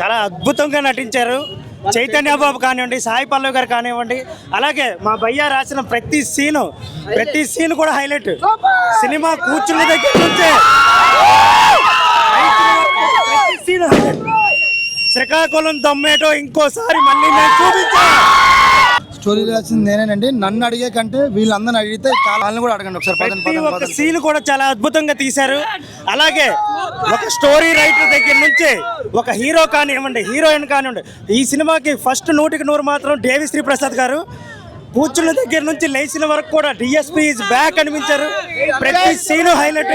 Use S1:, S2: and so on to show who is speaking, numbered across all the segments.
S1: చాలా అద్భుతంగా నటించారు. చైతన్య బాబు కానివ్వండి, సాయి పల్లవి గారు కానివ్వండి, అలాగే మా భయ్య రాసిన ప్రతి సీన్ కూడా హైలైట్. సినిమా కూర్చున్న దగ్గర నుంచే ప్రతి సీన్ హైలైట్. శ్రీకాకుళం దమ్మేటో ఇంకోసారి మళ్ళీ నేను చూపించా.
S2: స్టోరీ రాసింది నేనేనండి. నన్ను అడిగే కంటే వీళ్ళందరిని అడిగితే చాలా కూడా అడగండి ఒకసారి.
S1: ఒక సీన్ కూడా చాలా అద్భుతంగా తీశారు. అలాగే ఒక స్టోరీ రైటర్ దగ్గర నుంచి ఒక హీరో కానివ్వండి, హీరోయిన్ కానివ్వండి, ఈ సినిమాకి ఫస్ట్ 100% మాత్రం దేవి శ్రీ ప్రసాద్ గారు. కూర్చున్న దగ్గర నుంచి లేచిన వరకు కూడా డిఎస్పీ ఇస్ బ్యాక్ అనిపించారు. ప్రతి సీను హైలైట్.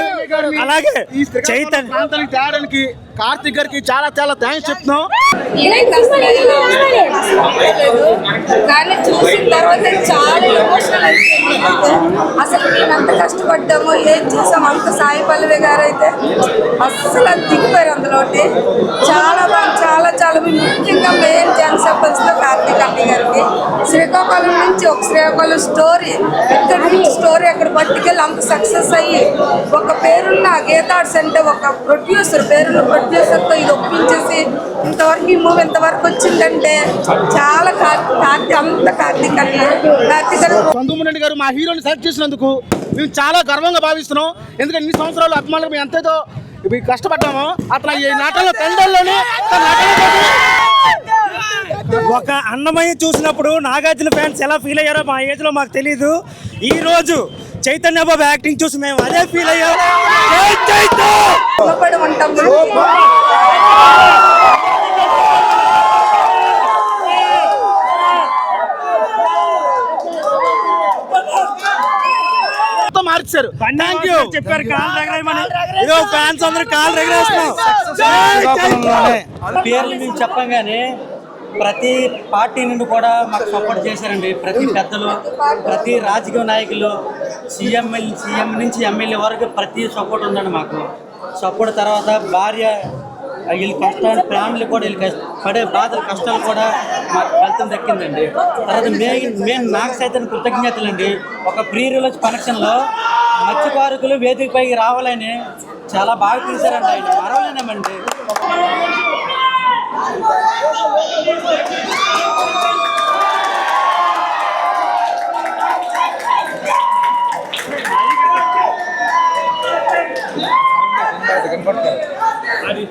S1: అలాగే చైతన్య
S2: కార్తిక్ గారికి చాలా చాలా థ్యాంక్స్ చెప్తున్నాం.
S3: కానీ చూసిన తర్వాత చాలా ఎమోషనల్ అయిపోయింది. అసలు మేము ఎంత కష్టపడ్డామో, ఏం చేసాము, అంత సాయి పల్లవి గారు అయితే అస్సలు దిగిపోయారు అందులోటి. చాలా బాగా చాలా చాలా ముఖ్యంగా మెయిన్ జనసపల్స్లో కార్తీక్ అన్నయ్య గారికి శ్రీకాకుళం నుంచి ఒక శ్రీకాకుళం స్టోరీ, ఇక్కడ నుంచి స్టోరీ అక్కడ పట్టుకెళ్ళి అంత సక్సెస్ అయ్యి ఒక పేరున్న గీతాడ్స్ అంటే ఒక ప్రొడ్యూసర్, పేరున్న ప్రొడ్యూసర్తో ఇది ఒప్పించేసి ఇంతవరకు ఈ మూవీ ఇంతవరకు వచ్చిందంటే చాలా అంత కార్తీక్
S2: చంద్రమోహన్ గారు మా హీరోని సెలెక్ట్ చేసినందుకు మేము చాలా గర్వంగా భావిస్తున్నాం. ఎందుకంటే ఇన్ని సంవత్సరాలు అభిమానులు మేము ఎంతైతే కష్టపడ్డామో అట్లా ఈ నాటకంలో తండ్రిలోనే
S1: ఒక అన్నమయ్య చూసినప్పుడు నాగార్జున ఫ్యాన్స్ ఎలా ఫీల్ అయ్యారో మా ఏజ్ లో మాకు తెలీదు. ఈ రోజు చైతన్య బాబు యాక్టింగ్ చూసి మేము అదే ఫీల్ అయ్యాం.
S2: మార్చారు.
S1: చెప్పారు కాల్ ఎగరేయమని. ఇదో ఫ్యాన్స్ అందరూ కాల్ ఎగరేస్తున్నాం.
S4: పేర్లు మేము చెప్పంగానే ప్రతి పార్టీ నుండి కూడా మాకు సపోర్ట్ చేశారండి. ప్రతి పెద్దలు, ప్రతి రాజకీయ నాయకులు, సీఎం నుంచి ఎమ్మెల్యే వరకు ప్రతి సపోర్ట్ ఉందండి మాకు. సపోర్ట్ తర్వాత భార్య వీళ్ళ కష్టాలు, ఫ్యామిలీ కూడా వీళ్ళకి పడే బాధలు, కష్టాలు కూడా మాకు ఫలితం దక్కిందండి. తర్వాత మెయిన్ నాకు సైతం కృతజ్ఞతలండి. ఒక ప్రీ రిలీజ్ ఫంక్షన్లో మత్స్యకారుకులు వేదికపైకి రావాలని చాలా బాగా తీశారండి. ఆయన మరవలేనామండి.
S1: అది